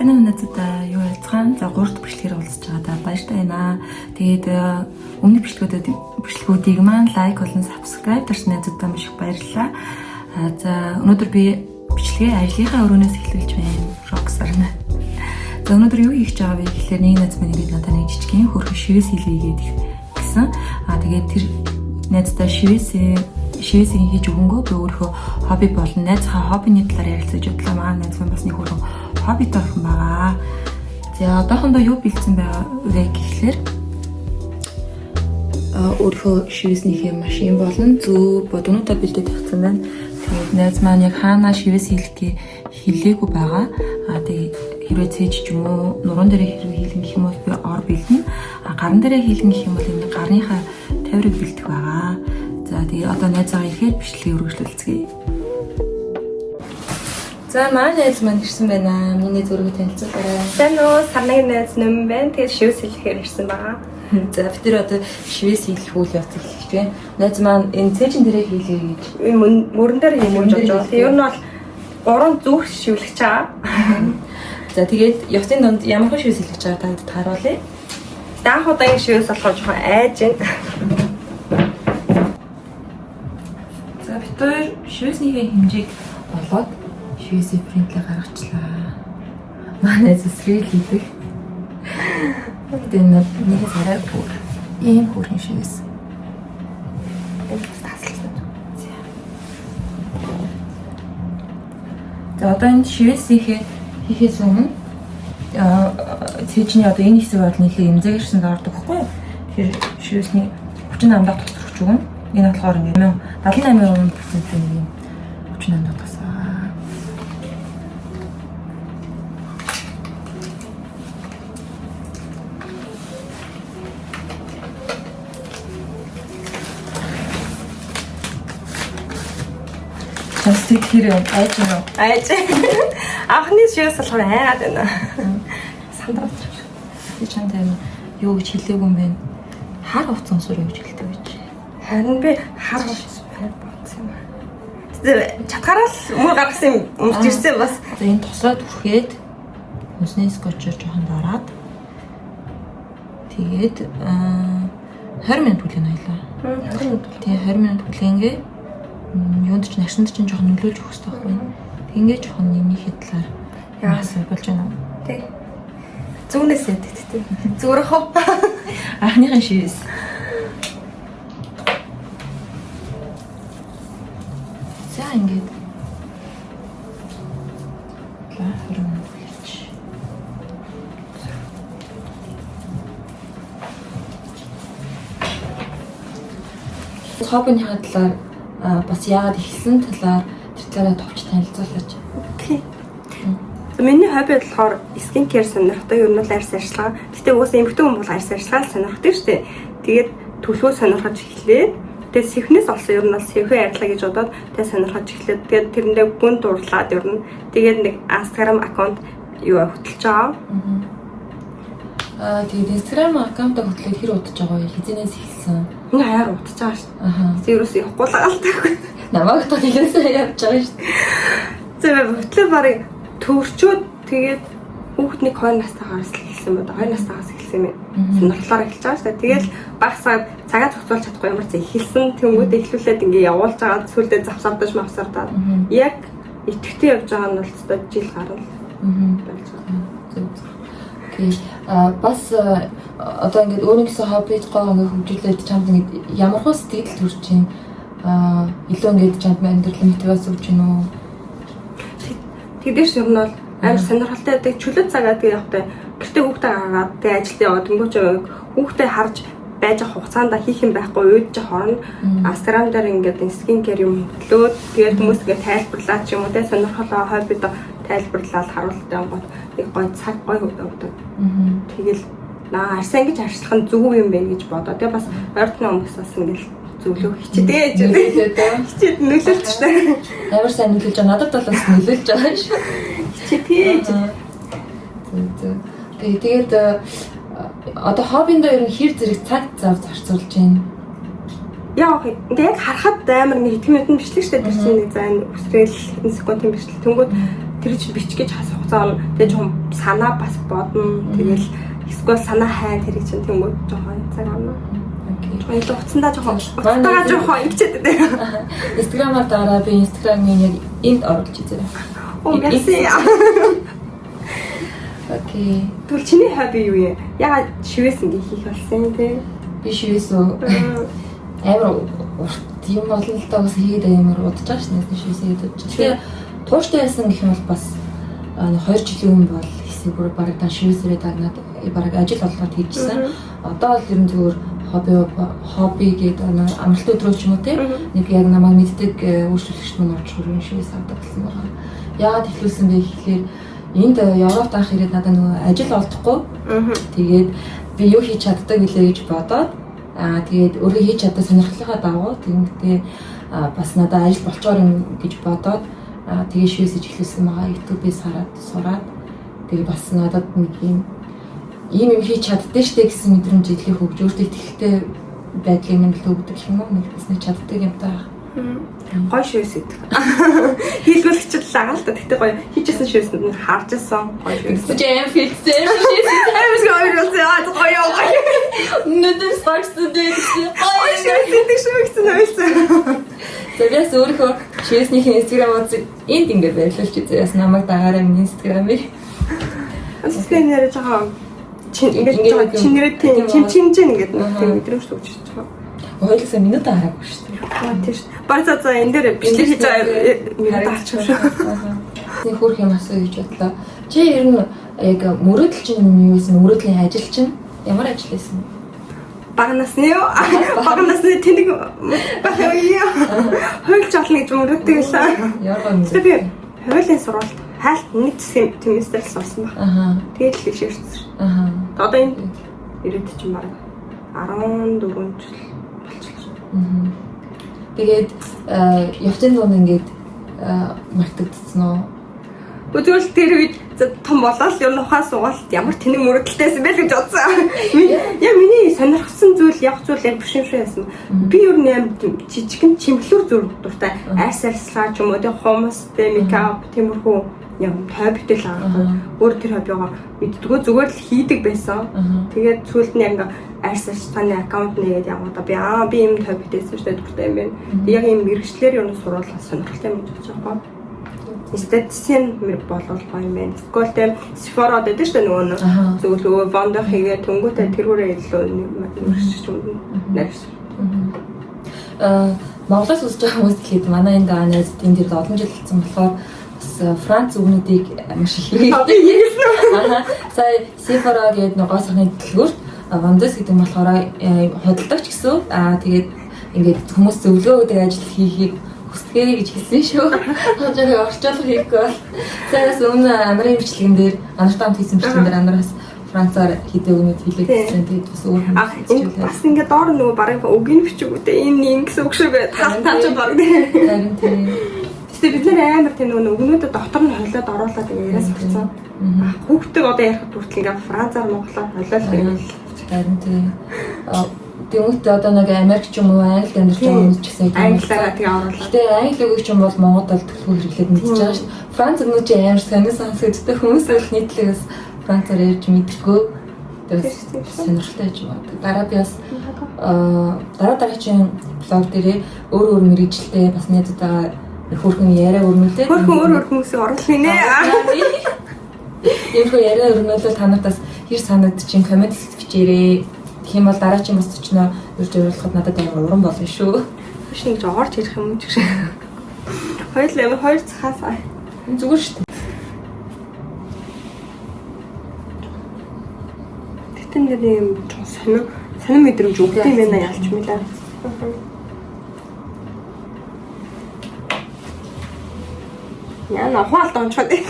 Сайн уу найзуудаа, юу яцгаан? За 3 дахь бичлэгээр уулзж байгаадаа баяртай байна. Тэгээд өмнөх бичлэгүүдийг маань лайк болон subscribe дарсан найзуудаа маш их баярлалаа. За өнөөдөр би бичлэгээ ажлынхаа өрөөнөөс эхлүүлж байна. Роксарна. За өнөөдөр юу хийж байгаа вэ гэхээр нэг найз маань ирээд надад нэг жижигхэн хөрхөн шивээс хийлгээгээд гэсэн. Тэгээд тэр найздаа шивээсийн хийж өгөнгөө би өөрөө хобби болон найзынхаа хоббины талаар ярилцаж бодлоо. Маань найз маань бас нэг хөрхөн хоббитой охин байгаа. За одоохондоо юу бэлдсэн байгаа вэ гэхлээр өөрөө шивээснийхээ машин болон зүү бодгонуудаа бэлдээд тавьсан байна. Тэгээд найз маань яг хаанаа шивээс хийлгээ хэлээгүй байгаа. Тэгээд хэрвээ цээж ч юм уу нуруунд дээр хэрвээ хийлгэн гэх юм бол би ор бэлдэнэ. Гарн дээрээ хийлгэн гэх юм бол энэ гарныхаа тайврыг бэлдэх байгаа. За тэгээд одоо найзаагаа ихээр бичлэгийг үргэлжлүүлцгээе. За маань найз маань ирсэн байна. Миний зургийг танилцуулаарай. Сайн уу? Сарнагийн найз нэм байна. Тэгээд шивээс хэлэхээр ирсэн байгаа. За бид тэр одоо шивээс хийх үйл явц эхлэж байна. Найз маань энэ цээжин дээрээ хийлээ гэж. Мөрөн дээр хийлгэж байгаа. Ер нь бол 3 зүрх шивлэгч байгаа. За тэгээд явцын донд ямар хөө шивээс хийлгэж байгаа та харуулъя. Даах удагийн шивээс болохоор жоохон айж байна. За бид хоёр шивээснийхээ хэмжээг болоод шивээсээ принтлээ гаргачлаа. Манай зүсрийг хийдэг. Тэгээд нэгээс арай бүр ийм хөрхөн шивээс. За одоо энэ шивээсийнхээ хийхээс өмнө цээжний одоо энэ хэсэг бол нэлээд эмзэгэрсэн дордог байхгүй юу? Тэгэхээр шивээсний 38 дахь тосрогч өгнө. Энэ болохоор ингээд 78% нэг юм 38 дахь тосаа. Тэсэг хэрэг айж байна уу? Айж. Анхны шивээс болохоор айгаад байна. Сандраад. Би чам тань юу гэж хэлээгүй юм бэ? Хар хувцсан сур юу гэж хэлдэг гэж. Харин би хар хувцсан бодсон юм аа. Чатгараа л мөр гаргасан юм өмч ирсэн бас. За энэ тосоод үрхээд хүнсний скотчоор жоохон дараад тэгээд 20 минут хүлээн аялаа. 20 минут. Тэгээ 20 минут хүлээнгээ юунд ч нагшинд ч жоохон нөлөөлж өгөх хэрэгтэй байхгүй. Ингээд жоохон нэмийнхээ талаар яасан болж байна уу? Тэг. Зүүнээс яддаг. Зүрх хоо. Анхныхын шивээс. За ингээд. За хөрөн хүлээч. Хоббиний талаар бас яагаад ихсэн талаар тэр талаараа товч танилцуулаач. Окей. Миний хобби болохоор скин кер сонирхдаг юм бол арьс арчилгаа. Гэтэ уусаа эмэгтэй хүн бол арьс арчилгаа сонирхдаг шүү дээ. Тэгээд төлөвөө сонирхож эхлээд тэгээд сэхнээс олсон ер нь бол сэхвээ арилаа гэж бодоод тэгээд сонирхож эхлээд тэгээд тэрэндээ гүн дурлаад ер нь тэгээд нэг Instagram аккаунт юу хөтлөж байгаа. Тэгээд Instagram аккаунтаа хөтлөөд хэр удаж байгаа вэ? Хизэнээс эхэлсэн? Энэ хаяар удаж байгаа шүү дээ. Тэгээд ерөөсөө явахгүй л гаалтай. Намайг та хэлээсээ явж байгаа шүү дээ. Тэгээд хөтлөө барыг төрчөөд тэгээд хүүхдний 2 настайгаас эхэлсэн байна. 2 настайгаас эхэлсэн юм. Сонирхлоор эхэлж байгаа шүү дээ. Тэгээд багсаа цагаа зохицуулж чадахгүй ямар ч эхэлсэн тэнгүүдээ эхлүүлээд ингээ явуулж байгаа сүлдээ завсардаж мавсардаад яг итгэвтэй явж байгаа нь бол өстой жил гарал. Болж байгаа. Окей. Бас одоо ингээд өөрийнхөө хоббид гоо ингээ хөгжүүлээд чамд ингээ ямар хөө сэтгэл төрж чинь илүү ингээд чамд амьдрал мотивац өгч гин үү? Тэгдэж ер нь бол амар сонирхолтой байдаг. Чөлөө цагаад тэгээ явахтай гэртээ хүүхдээ гаргаад тэгээ ажилд яваад тэнгуүч хүүхдээ харж байж авах хугацаанд хийх юм байхгүй уйдж хорно. Instagram дээр ингээд скин кер юм хөтлөөд тэгээд хүмүүс ингээд тайлбарлаад ч юм уу тэгээ сонирхолтой хоббид тайлбарлаад харуулдаг юм бол нэг гоё цаг гоё өгдөг. Тэгэл арьсаа ингэж арчлах нь зөв юм байна гэж бодоо. Тэгээ бас ойртны хүмүүс бас ингээд зөвлөө хичээдээ гэж хичээд нөлөөлж штэ. Амар сайн нөлөөлж байгаа. Надад бол бас нөлөөлж байгаа шүү. Хичээдээ. Тэгээд одоо хоббиндоо ер нь хэр зэрэг цаг зав зарцуулж байна? Яг харахад амар нэг хэдэн минутын бичлэг штэ тэр чинь нэг зайн өсрэл энэ секундын бичлэг. Тэнгүүд тэр чинь бичгэж хас хугацаа тэгээ жоохон санаа бас бодно. Тэгэл эсвэл санаа хайн тэр чинь тэнгууд жоохон цаг авна. Окей. Илүү утсандаа жоохон утсаагаа жоохон ингэчээд байна. Инстаграмаар дараа би инстаграмын яг энд оруулж үзье. Оо merci. Окей. Тэгвэл чиний хобби юу юм? Ягаад шивээс ингэ хийх болсон те? Би шивээс амар тийм олон л тагс хийгээд амар удаж шнэ шивээс хийгээд удаж. Тэгээ тууштай байсан гэх юм бол бас 2 жилийн өмнө бол хийсэн бүр бараг дан шивээсээ дагнаад бараг ажил болоод хийжсэн. Одоо бол ер нь зүгээр хобби гэдэг амралт өдрөө ч юм уу те нэг яг намайг мэддэг үйлчлэгч мань орж хөрөн шивээс авдаг гэсэн байна. Яагаад хэлүүлсэн бэ гэхлээр энд Европт анх ирээд надад нөгөө ажил олдохгүй. Тэгээд би юу хийж чаддаг билээ гэж бодоод тэгээд өөрөө хийж чаддаг сонирхлынхаа дагуу тэгмээ бас надад ажил болчоор юм гэж бодоод тэгээд шивээс эхлүүлсэн байгаа. YouTube-ээс хараад сураад тэгээд бас надад нэг юм хийж чаддээ штэ гэсэн мэдрэмж илэрх өгж өөртөө ихтэй байдлыг нэмэлт өгдөг юм уу? Нэг бас нэг чаддаг юм таа. Гой шивээс идэх. Хийлгүүлэгч лагаа л та. Тэгтээ гоё хийжсэн шивээс нь харж ирсэн. Гоё шивээс. Чи аим фиксээ шивээс. Аимс гоё гоё. Нүдэн спарксдээ гэсэн. Гоё шивээс идэх гэсэн ойлсон. Тэгээс өөрөө шивээснийхээ инстаграм үзэг энд ингэ байрлуулж үзээс намайг дагаараа миний инстаграмыг. Инстаграм нэрэж байгаа. Чинэрэд чин ингээд тийм мэдрэмж өгч байгаа. Хоёулаа минут хараагүй шүү дээ. Тийм шүү. Барцаа за энэ дээр бичлэг хийж байгаа минут арчих шүү. Нэг хөрх юм асуу гэж бодлоо. Чи ер нь яг мөрөөдөл чинь юу байсан? Мөрөөдлийн ажил чинь ямар ажил байсан? Бага насны юу? Бага насны тэнэг байх юу? Хойлж олно гэж мөрөөддөг байсан. Яагаад юм бэ? Би хуулийн сурвалт хайлт нэг зэсгийн тэмээстэл сурсан баг. Тэгээд л ширсэн. Одоо энэ ирээд чинь баг 14 жил болчихлоо. Тэгээд явцын дунд ингээд мартагдсан уу? Өдөрт тэр үед том болоод ер нь ухаан суугаад ямар тэнэг мөрөдөлтэйсэн байл гэж бодсон. Яг миний сонирхсан зүйл яг зүйл яг биш юм шиг байсан. Би ер нь юм жижигэн чимглүүр зүрх дуртай айс арслаа ч юм уу тэг хумс тэг мейкап тиймэрхүү юм хоббитэй л аа. Өөр тэр хоббигоо мэддгөө зүгээр л хийдэг байсан. Тэгээд сүүлд нь яг айс арслааны аккаунт нэгээд яваад би юм хоббитайсэн шүү дээ дуртай юм байна. Яг юм мэрэгчлэр ер нь сурвалж сонирхолтой юм гэж байгаа. Эстетикийн болвол гоё юм байна. Эсвэл тийм Sephora гэдэг чинь нөгөө зөвлөгөө вондо хийгээ тэнгуүтэй тэрүүрээ илүү мэрэгч юм нэрс. Монголоос үсэж байгаа хүмүүс гэхэд манай энэ даанаас энэ дэр олон жил болсон болохоор бас Франц үгнүүдийг маш их хийдэг. Сая Sephora гэдэг нэг гоо сахны дэлгүүрт вондос гэдэг нь болохоор худалдагч гэсэн. Тэгээд ингээд хүмүүс зөвлөгөө өгдөг ажил хийхийг хүсгээ гэж хэлсэн шүү. Хажуугаар орчуулга хийхгүй бол. Саяас өмнө Америкийн бичлэгэн дээр анартам хийсэн бичлэгэн дээр анараас Францаар хийдэг өгнөд хэлээдсэн. Тэгээд бас өөр юм. Бас ингээд доор нөгөө бараг өгийн бичиг үтэй энэ гэсэн үг шиг тааж баг. Харин тийм. Тэгвэл бид нэр амар тийм нөгөө өгнүүдэд дотор нь холиод оруулаад яриас авцсан. Хүүхдтэй одоо ярих хүртэл ингээд Францаар монголоор холиод байвал. Харин тийм. Тэгвэл одоо нэг Америк ч юм уу Англи амьдарч байгаа хүмүүс ч гэсэн англиараа тэгээ оруулаад. Гэтэ англи үг ч юм бол Монголд бол төлөвлөгөө хэрэглээд мэдчихэж байгаа шүү дээ. Франц өгнөж амар сонир сонсогддог хүмүүс бол нийтлэгээс Францаар ярьж мэдэргүй. Тэгээд сонирхолтой юм байна. Дараа би бас дараагийн блог дээрээ өөр мэрэгжилтэй бас найзуудаа хөрхөн яриа өрнүүлээ. Хөрхөн өөр хүмүүсийг оруулах нэ. Иймэрхүү яриа өрнүүлээ та нартаас хэр санагдчих коммент бичээрэй. Тийм бол дараагийн бас очноо үрж явуулахад надад амар уран болно шүү. Биш нэг жоорч ирэх юм ч гэж. Хоёр цахаас зүгээр шүү дээ. Тэгтэн дээр юм сонир мэдрэмж өгдөг юм байна ялч мэлээ. Яна хаалт онцгой.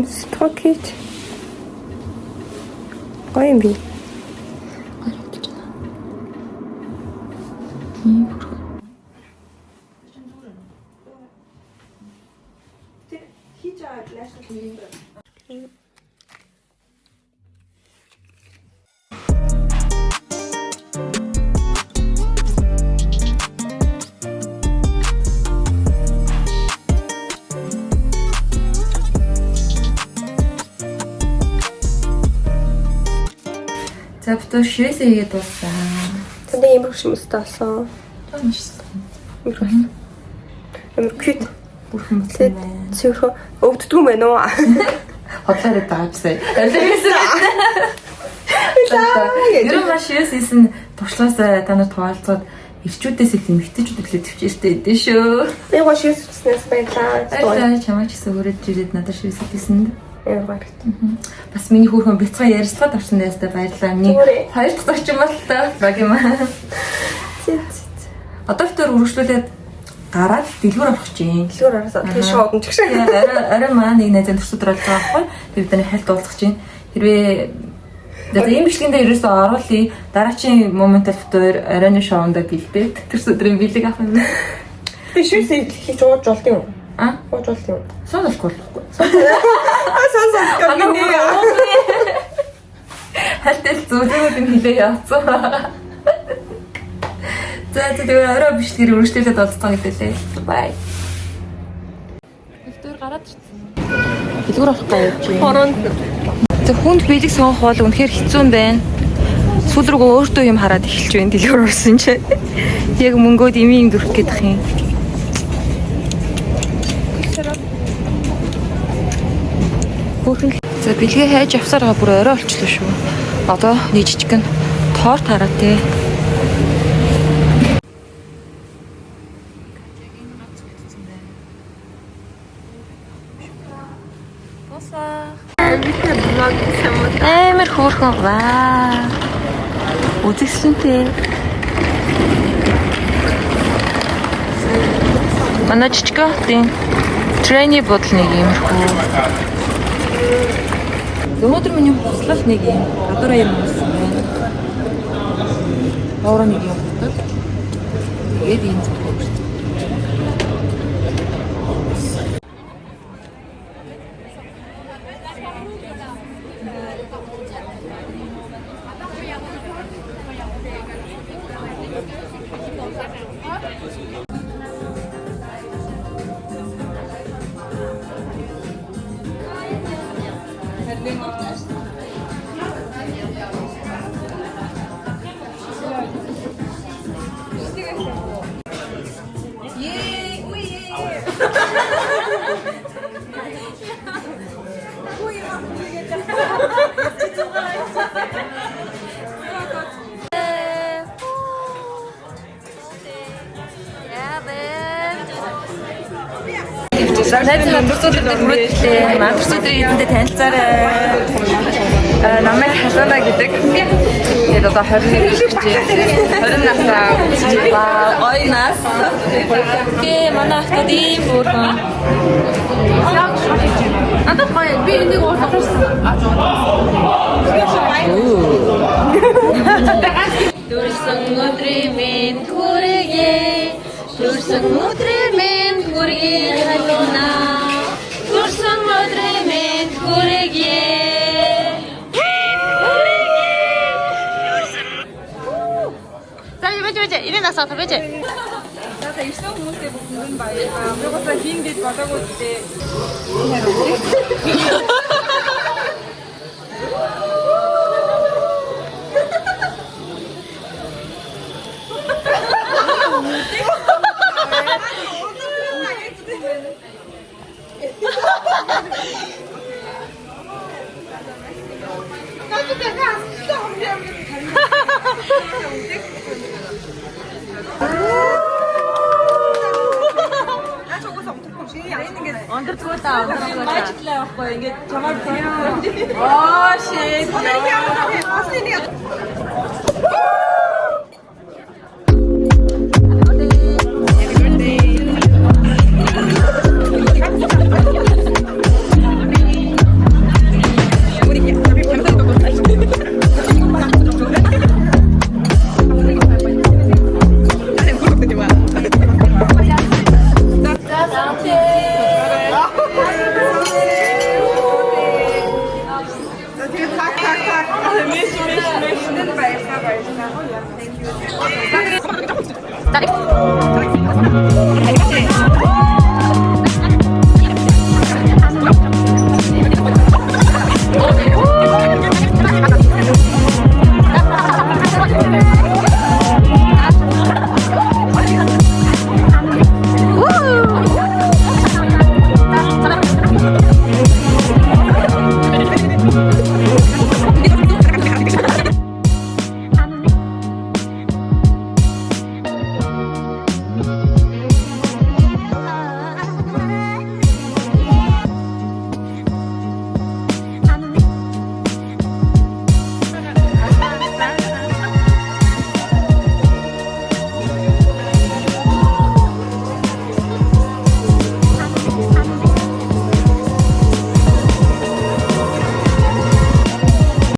Стокит. Гоё юм би. Харагдаж байна. Тийм. Тэр хийж байгаа наашнл юм. За битүү шивээсээ хийгээд дууссан. Тэндээ юм шиг мөстэй болсон. Амар кьют. Бүрхэн мөсөн байна. Цэвэрхөө өвддөг юм байна уу? Хотлоор даачсаа. Ер нь маш шивээсээс туршлаас та нарт хуваалцаад ирчүүдээс их эмэгтэйчүүд өглөө төвчээртэй идэв шүү. Би гоо шивээснээс баярлаа. Аа чамайг ч гэсэн хүрээд ирээд надад шивээсээ хийсэн. Баярлалаа. Бас миний хүүхэн бяцхан ярьцгаад авсан дэстэй баярлалаа. Миний хоёр дахь зочин бол та баг юм аа. Одоо тэр үргэлжлүүлээд гараад дэлгүүр орох чинь. Дэлгүүр оросоо тийш шоудон ч гэж. Арай маа нэг найзын төрсөдөр болж байгаа байхгүй. Тэр бидний хальт уулзах чинь. Хэрвээ ийм бичлэгэндээ ерөөсөө оруулъя. Дараагийн моментал фотоор арайны шоунд бэлдээд төрсөдрийн бэлэг авах юм. Би шивээсээ хийж ууж болд юм. А? Ууж болд юм. Сонирхгүй. Сан. Хальтал зүйлүүд нь хилээ явцсан. За тэгээ орой бичлэгээр үргэлжлүүлээд олцсон гэдэлээ. Бай. Өдөр гараад ирсэн. Дэлгүүр авах гаяв чи. Хорон. За хүнд биелэг сонгох бол үнэхээр хэцүү юм байна. Сүүл рүү өөртөө юм хараад эхэлж байна дэлгүүр орсон чи. Яг мөнгөөд юм дөрөх гээд ах юм. За бэлгээ хайж авсаар байгаа бүр орой болчихлоо шүү. Одоо нэг жижигхэн торт хараа тий. Амар хөөрхөн ваа. Үзэсгэлэнтэй. Манай жижигхэн трейни бодол нэг юмрхүү. Өнөөдөр миний хуслал нэг юм гадуур юм болсон байна. Ороо нэг юм болдог. Тэгээд энэ зүйл өгсөн. Найзын төрсөдрөд хүрээлээ. Манай төрсөдрийн эзэнтэй танилцаарай. Намайг Халана гэдэг. Тэгээд одоо 21 гэж 20 насаа. Ой нас. Гээ манай ахтад ийм бүрхэн. Надад гоё. Би энийг уусгах гэсэн. Төрсөн өдрийн минь хүрээе. Төрсөн өдрийн минь хүрээе халуна. Төрсөн өдрийн минь хүрээе. Ирэн асаа та бэж. За ирсэн хүмүүстэй бүгд баярлалаа. Угаасаа хийгээд бодоогүй дээ. Андертгуулаа мажиклаа байхгүй ингээд чамаар оо shit